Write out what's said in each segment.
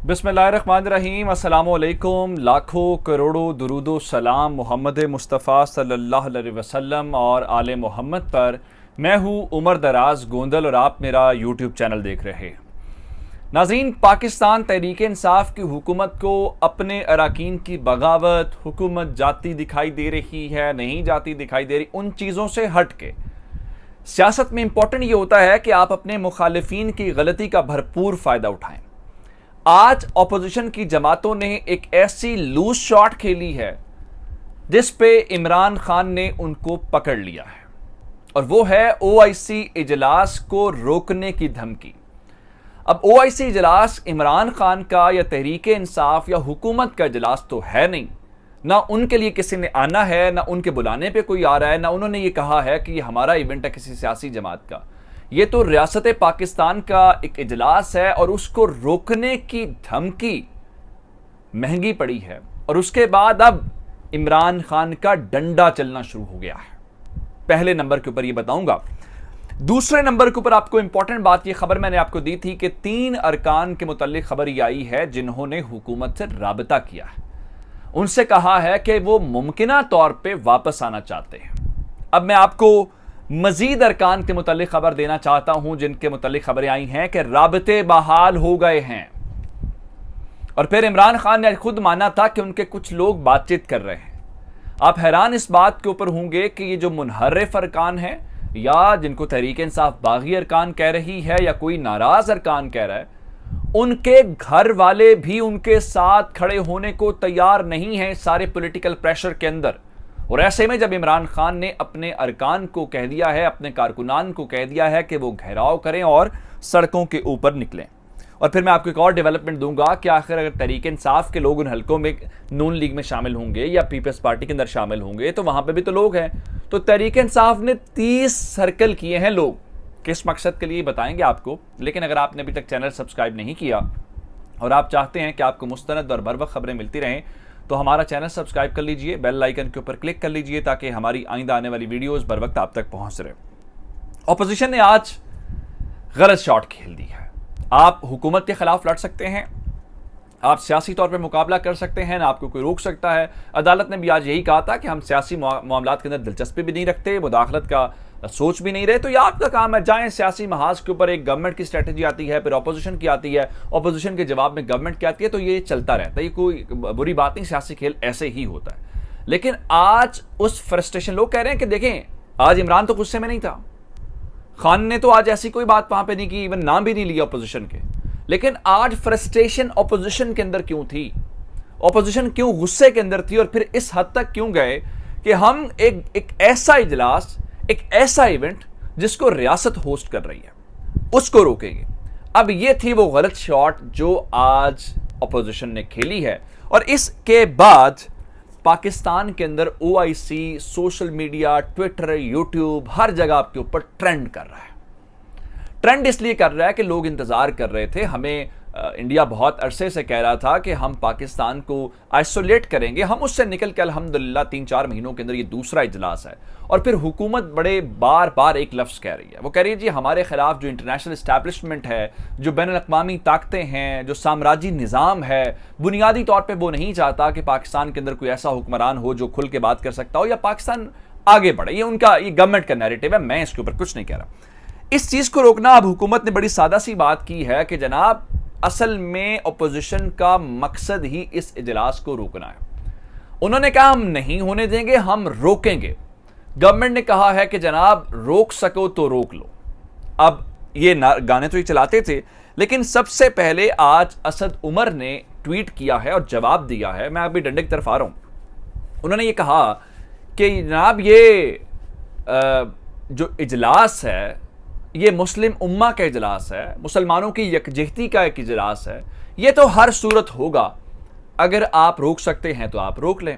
बिस्मिल्लाहिर्रहमानिर्रहीम। अस्सलामुअलैकुम। लाखों करोड़ों दुरूदो सलाम मोहम्मद मुस्तफ़ा सल्लल्लाहु अलैहि वसल्लम और आले मोहम्मद पर। मैं हूँ उमर दराज गोंदल और आप मेरा यूट्यूब चैनल देख रहे हैं। नाज़रीन, पाकिस्तान तहरीक इंसाफ की हुकूमत को अपने अराकीन की बगावत, हुकूमत जाती दिखाई दे रही है, नहीं जाती दिखाई दे रही, उन चीज़ों से हट के सियासत में इंपॉर्टेंट ये होता है कि आप अपने मुखालिफिन की गलती का भरपूर फ़ायदा उठाएं। आज अपोजिशन की जमातों ने एक ऐसी लूज शॉट खेली है जिस पे इमरान खान ने उनको पकड़ लिया है, और वो है ओआईसी इजलास को रोकने की धमकी। अब ओआईसी इजलास इमरान खान का या तहरीक इंसाफ या हुकूमत का इजलास तो है नहीं, ना उनके लिए किसी ने आना है, ना उनके बुलाने पे कोई आ रहा है, ना उन्होंने ये कहा है कि ये हमारा इवेंट है किसी सियासी जमात का। ये तो रियासत पाकिस्तान का एक इजलास है और उसको रोकने की धमकी महंगी पड़ी है। और उसके बाद अब इमरान खान का डंडा चलना शुरू हो गया है। पहले नंबर के ऊपर ये बताऊंगा। दूसरे नंबर के ऊपर आपको इंपॉर्टेंट बात, ये खबर मैंने आपको दी थी कि 3 अरकान के मुतालिक खबर ये आई है जिन्होंने हुकूमत से राबता किया है। उनसे कहा है कि वो मुमकिना तौर पे वापस आना चाहते हैं। अब मैं आपको मजीद अरकान के मुतालिक खबर देना चाहता हूं जिनके मुतालिक खबरें आई हैं कि राबते बहाल हो गए हैं। और फिर इमरान खान ने खुद माना था कि उनके कुछ लोग बातचीत कर रहे हैं। आप हैरान इस बात के ऊपर होंगे कि ये जो मुनहर्रिफ अरकान है, या जिनको तहरीक इंसाफ बागी अरकान कह रही है, या कोई नाराज अरकान कह रहा है, उनके घर वाले भी उनके साथ खड़े होने को तैयार नहीं हैं सारे पॉलिटिकल प्रेशर के अंदर। और ऐसे में जब इमरान खान ने अपने अरकान को कह दिया है, अपने कारकुनान को कह दिया है कि वो घेराव करें और सड़कों के ऊपर निकलें। और फिर मैं आपको एक और डेवलपमेंट दूंगा कि आखिर अगर तहरीक इंसाफ के लोग उन हलकों में नून लीग में शामिल होंगे या पीपल्स पार्टी के अंदर शामिल होंगे तो वहां पे भी तो लोग हैं। तो तहरीक इंसाफ ने 30 सर्कल किए हैं लोग, किस मकसद के लिए बताएंगे आपको। लेकिन अगर आपने अभी तक चैनल सब्सक्राइब नहीं किया और आप चाहते हैं कि आपको मुस्तनद और बर वक्त खबरें मिलती रहें तो हमारा चैनल सब्सक्राइब कर लीजिए, बेल आइकन के ऊपर क्लिक कर लीजिए ताकि हमारी आइंदा आने वाली वीडियोस बर वक्त आप तक पहुंच रहे। ऑपोजिशन ने आज गलत शॉट खेल दी है। आप हुकूमत के खिलाफ लड़ सकते हैं, आप सियासी तौर पर मुकाबला कर सकते हैं, ना आपको कोई रोक सकता है। अदालत ने भी आज यही कहा था कि हम सियासी मामलात के अंदर दिलचस्पी भी नहीं रखते, मुदाखलत का सोच भी नहीं रहे। तो ये आपका काम है, जाएं सियासी महाज के ऊपर। एक गवर्नमेंट की स्ट्रेटजी आती है, फिर ऑपोजिशन की आती है, ऑपोजिशन के जवाब में गवर्नमेंट की आती है, तो ये चलता रहता है। ये कोई बुरी बात नहीं, सियासी खेल ऐसे ही होता है। लेकिन आज उस फ्रस्ट्रेशन, लोग कह रहे हैं कि देखें आज इमरान तो गुस्से में नहीं था, खान ने तो आज ऐसी कोई बात वहां पे नहीं की, इवन नाम भी नहीं लिया अपोजिशन के। लेकिन आज फ्रस्ट्रेशन अपोजिशन के अंदर क्यों थी, अपोजिशन क्यों गुस्से के अंदर थी, और फिर इस हद तक क्यों गए कि हम एक ऐसा इजलास, एक ऐसा इवेंट जिसको रियासत होस्ट कर रही है उसको रोकेंगे। अब ये थी वो गलत शॉट जो आज अपोजिशन ने खेली है। और इसके बाद पाकिस्तान के अंदर OIC, social media, Twitter, YouTube, हर जगह आपके ऊपर ट्रेंड कर रहा है। ट्रेंड इसलिए कर रहा है कि लोग इंतजार कर रहे थे। हमें इंडिया बहुत अरसे से कह रहा था कि हम पाकिस्तान को आइसोलेट करेंगे, हम उससे निकल के अल्हम्दुलिल्लाह 3-4 महीनों के अंदर ये दूसरा इजलास है। और फिर हुकूमत बड़े बार बार एक लफ्ज़ कह रही है, वो कह रही है जी हमारे खिलाफ जो इंटरनेशनल इस्टेब्लिशमेंट है, जो बैनुल-अक़वामी ताकतें हैं, जो साम्राज्यी निज़ाम है, बुनियादी तौर पर वो नहीं चाहता कि पाकिस्तान के अंदर कोई ऐसा हुक्मरान हो जो खुल के बात कर सकता हो या पाकिस्तान आगे बढ़े। ये उनका, ये गवर्नमेंट का नैरेटिव है, मैं इसके ऊपर कुछ नहीं कह रहा। इस चीज़ को रोकना, अब हुकूमत ने बड़ी सादा सी बात की है कि जनाब असल में अपोजिशन का मकसद ही इस इजलास को रोकना है। उन्होंने कहा हम नहीं होने देंगे, हम रोकेंगे। गवर्नमेंट ने कहा है कि जनाब रोक सको तो रोक लो। अब ये गाने तो ये चलाते थे, लेकिन सबसे पहले आज असद उमर ने ट्वीट किया है और जवाब दिया है। मैं अभी डंडे की तरफ आ रहा हूं। उन्होंने ये कहा कि जनाब ये जो इजलास है ये मुस्लिम उम्मा का इजलास है, मुसलमानों की यकजहती का एक इजलास है, ये तो हर सूरत होगा, अगर आप रोक सकते हैं तो आप रोक लें।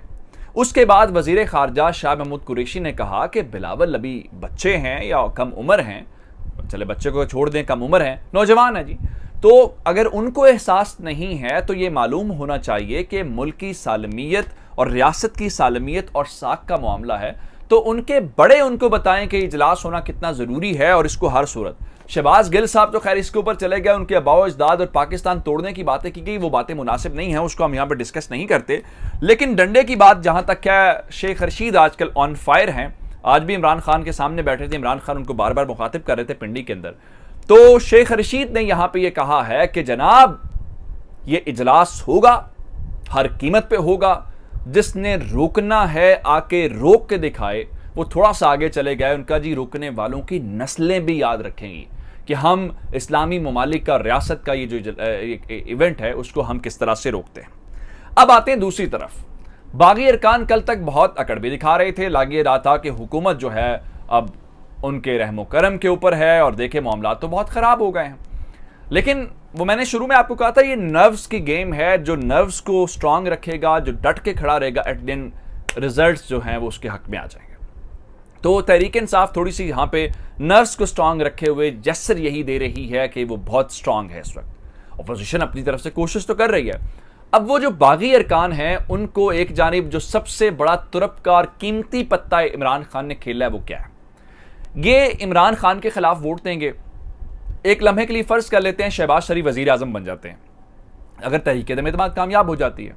उसके बाद वजीर खारजा शाह महमूद कुरैशी ने कहा कि बिलावल अभी बच्चे हैं या कम उम्र हैं, चले बच्चे को छोड़ दें, कम उम्र हैं, नौजवान है जी, तो अगर उनको एहसास नहीं है तो ये मालूम होना चाहिए कि मुल्क की सालमियत और रियासत की सालमियत और साख का मामला है, तो उनके बड़े उनको बताएं कि इजलास होना कितना ज़रूरी है और इसको हर सूरत। शहबाज गिल साहब तो खैर इसके ऊपर चले गए, उनके आबाओ अजदाद और पाकिस्तान तोड़ने की बातें की गई, वो बातें मुनासिब नहीं है, उसको हम यहाँ पर डिस्कस नहीं करते। लेकिन डंडे की बात जहां तक है, शेख रशीद आजकल ऑन फायर हैं। आज भी इमरान खान के सामने बैठे थे, इमरान खान उनको बार बार मुखातिब कर रहे थे पिंडी के अंदर। तो शेख रशीद ने यहां पे ये कहा है कि जनाब ये इजलास होगा, हर कीमत पे होगा, जिसने रोकना है आके रोक के दिखाए। वो थोड़ा सा आगे चले गए, उनका जी रोकने वालों की नस्लें भी याद रखेंगी कि हम इस्लामी ममालिक का, रियासत का ये जो इवेंट है उसको हम किस तरह से रोकते हैं। अब आते हैं दूसरी तरफ। बागी अरकान कल तक बहुत अकड़ भी दिखा रहे थे, लागे रहा था कि हुकूमत जो है अब उनके रहमो करम के ऊपर है और देखे मामला तो बहुत ख़राब हो गए हैं। लेकिन वो मैंने शुरू में आपको कहा था, ये नर्व्स की गेम है। जो नर्व्स को स्ट्रांग रखेगा, जो डट के खड़ा रहेगा, एट दिन रिजल्ट्स जो हैं वो उसके हक में आ जाएंगे। तो तहरीक इंसाफ थोड़ी सी यहाँ पे नर्व्स को स्ट्रांग रखे हुए जस्सर यही दे रही है कि वो बहुत स्ट्रांग है। इस वक्त अपोजिशन अपनी तरफ से कोशिश तो कर रही है। अब वो जो बागी अरकान हैं उनको एक जानिब जो सबसे बड़ा तुरपकार कीमती पत्ता इमरान खान ने खेला है वो क्या है? ये इमरान खान के खिलाफ वोट देंगे। एक लम्हे के लिए फर्ज कर लेते हैं शहबाज शरीफ वजीर आजम बन जाते हैं, अगर तहरीक एतमाद कामयाब हो जाती है।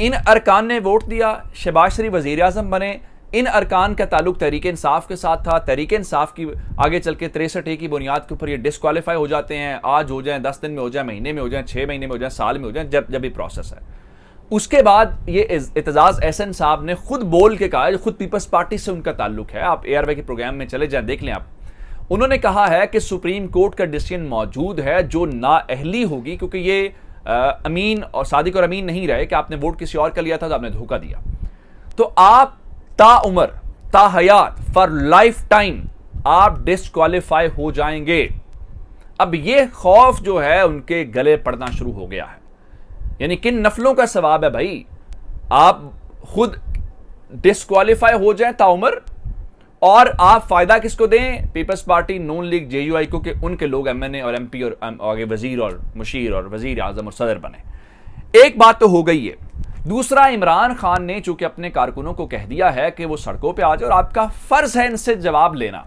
इन अरकान ने वोट दिया, शहबाज शरीफ वजीर आजम बने। इन अरकान का ताल्लुक तहरीक इंसाफ के साथ था। तहरीक इंसाफ की आगे चल के 63A की बुनियाद के ऊपर ये डिस्क्वालीफाई हो जाते हैं। आज हो जाए, 10 दिन में हो जाए, महीने में हो जाए, 6 महीने में हो जाए, साल में हो जाए, जब ये प्रोसेस है। उसके बाद ये एतजाज एहसन साहब ने खुद बोल के कहा, जो खुद पीपल्स पार्टी से उनका ताल्लुक है, आप ARY के प्रोग्राम में चले जाए, देख लें आप। उन्होंने कहा है कि सुप्रीम कोर्ट का डिसीजन मौजूद है जो नाअहली होगी, क्योंकि ये अमीन और सादिक और अमीन नहीं रहे कि आपने वोट किसी और का लिया था तो आपने धोखा दिया। तो आप ताउम्र, ताहयात, फॉर लाइफ टाइम आप डिस्क्वालीफाई हो जाएंगे। अब ये खौफ जो है उनके गले पड़ना शुरू हो गया है। यानी किन नफलों का सवाब है भाई, आप खुद डिस्क्वालीफाई हो जाएं ताउम्र, और आप फायदा किसको दें? पीपल्स पार्टी, नून लीग, JUI को, कि उनके लोग MNA और MP और आगे वजीर और मुशीर और वजीर आजम और सदर बने। एक बात तो हो गई है। दूसरा, इमरान खान ने चूंकि अपने कारकुनों को कह दिया है कि वो सड़कों पे आ जाए और आपका फर्ज है इनसे जवाब लेना।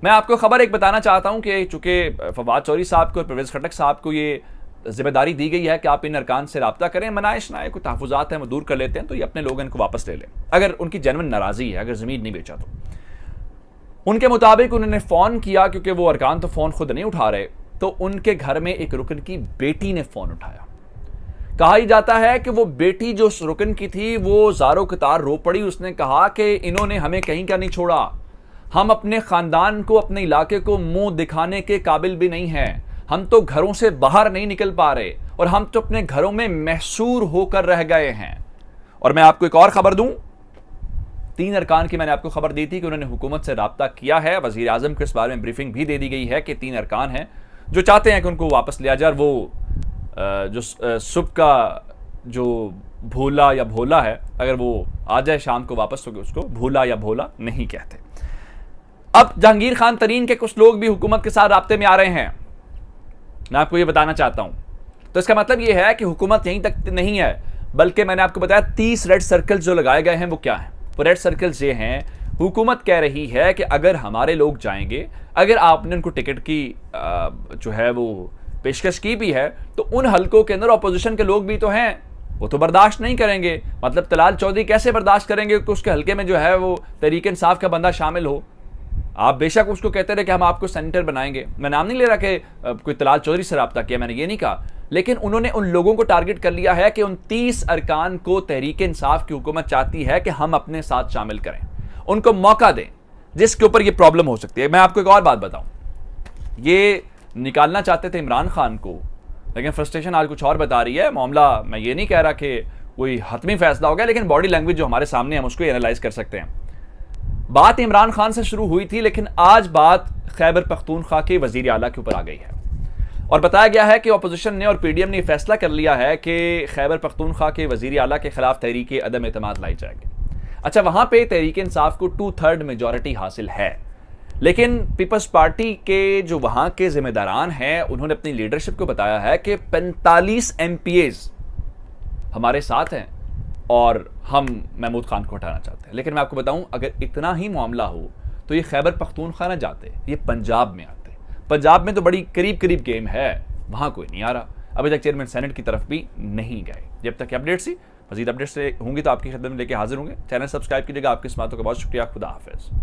मैं आपको खबर एक बताना चाहता हूं कि चूंकि फवाद चौधरी साहब को और परवेज खटक साहब को ये जिम्मेदारी दी गई है कि आप इन अरकान से रब्ता करें, मनाए शनाए कोई तहफुजात हैं वो दूर कर लेते हैं, तो ये अपने लोग इनको वापस ले लें अगर उनकी जेन्युइन नाराजगी है, अगर जमीन नहीं बेचा तो। उनके मुताबिक उन्होंने फोन किया, क्योंकि वो अरकान तो फोन खुद नहीं उठा रहे, तो उनके घर में एक रुकन की बेटी ने फोन उठाया। कहा ही जाता है कि वो बेटी जो रुकन की थी वो ज़ारो कतार रो पड़ी। उसने कहा कि इन्होंने हमें कहीं का नहीं छोड़ा, हम अपने ख़ानदान को, अपने इलाके को मुंह दिखाने के काबिल भी नहीं हैं, हम तो घरों से बाहर नहीं निकल पा रहे और हम तो अपने घरों में महसूर होकर रह गए हैं। और मैं आपको एक और खबर दूं, 3 अरकान की मैंने आपको खबर दी थी कि उन्होंने हुकूमत से रब्ता किया है। वज़ीर आज़म को इस बारे में ब्रीफिंग भी दे दी गई है कि 3 अरकान हैं जो चाहते हैं कि उनको वापस लिया जाए। वो जो सुबह का जो भोला या भोला है, अगर वो आ जाए शाम को वापस, तो उसको भोला या भोला नहीं कहते। अब जहांगीर खान तरीन के कुछ लोग भी हुकूमत के साथ राब्ते में आ रहे हैं, मैं आपको ये बताना चाहता हूं। तो इसका मतलब ये है कि हुकूमत यहीं तक नहीं है, बल्कि मैंने आपको बताया 30 रेड सर्कल्स जो लगाए गए हैं वो क्या हैं? वो रेड सर्कल्स ये हैं, हुकूमत कह रही है कि अगर हमारे लोग जाएंगे, अगर आपने उनको टिकट की जो है वो पेशकश की भी है, तो उन हलकों के अंदर अपोजिशन के लोग भी तो हैं, वो तो बर्दाश्त नहीं करेंगे। मतलब तलाल चौधरी कैसे बर्दाश्त करेंगे कि उसके हलके में जो है वो तहरीक इंसाफ का बंदा शामिल हो? आप बेशक उसको कहते रहे कि हम आपको सेनेटर बनाएंगे, मैं नाम नहीं ले रहा कि कोई तलाल चौधरी से रब्ता किया, मैंने ये नहीं कहा, लेकिन उन्होंने उन लोगों को टारगेट कर लिया है कि उन 30 अरकान को तहरीक इंसाफ की हुकूमत चाहती है कि हम अपने साथ शामिल करें, उनको मौका दें, जिसके ऊपर ये प्रॉब्लम हो सकती है। मैं आपको एक और बात बताऊं, ये निकालना चाहते थे इमरान खान को, लेकिन फ्रस्ट्रेशन आज कुछ और बता रही है। मामला मैं ये नहीं कह रहा कि कोई हतमी फैसला हो गया, लेकिन बॉडी लैंग्वेज जो हमारे सामने हम उसको एनालाइज कर सकते हैं। बात इमरान खान से शुरू हुई थी, लेकिन आज बात खैबर पख्तूनख्वा के वजीर आला के ऊपर आ गई है और बताया गया है कि अपोजिशन ने और PDM ने फैसला कर लिया है कि खैबर पख्तूनख्वा के वजीर आला के खिलाफ तहरीक अदम एतमाद लाई जाएगी। अच्छा, वहां पर तहरीक इंसाफ को 2/3 मेजॉरिटी हासिल है, लेकिन पीपल्स पार्टी के जो वहां के जिम्मेदारान हैं उन्होंने अपनी लीडरशिप को बताया है कि 45 MPAs हमारे साथ हैं और हम महमूद खान को हटाना चाहते हैं। लेकिन मैं आपको बताऊं, अगर इतना ही मामला हो तो ये खैबर पख्तूनख्वा ना जाते, ये पंजाब में आते। पंजाब में तो बड़ी करीब करीब गेम है, वहां कोई नहीं आ रहा। अभी तक चेयरमैन सेनेट की तरफ भी नहीं गए। जब तक अपडेट्स ही मजीद अपडेट्स होंगी तो आपकी खिदमत में लेके हाजिर होंगे। चैनल सब्सक्राइब कीजिएगा। आपकी समातों का बहुत शुक्रिया। खुदा हाफिज।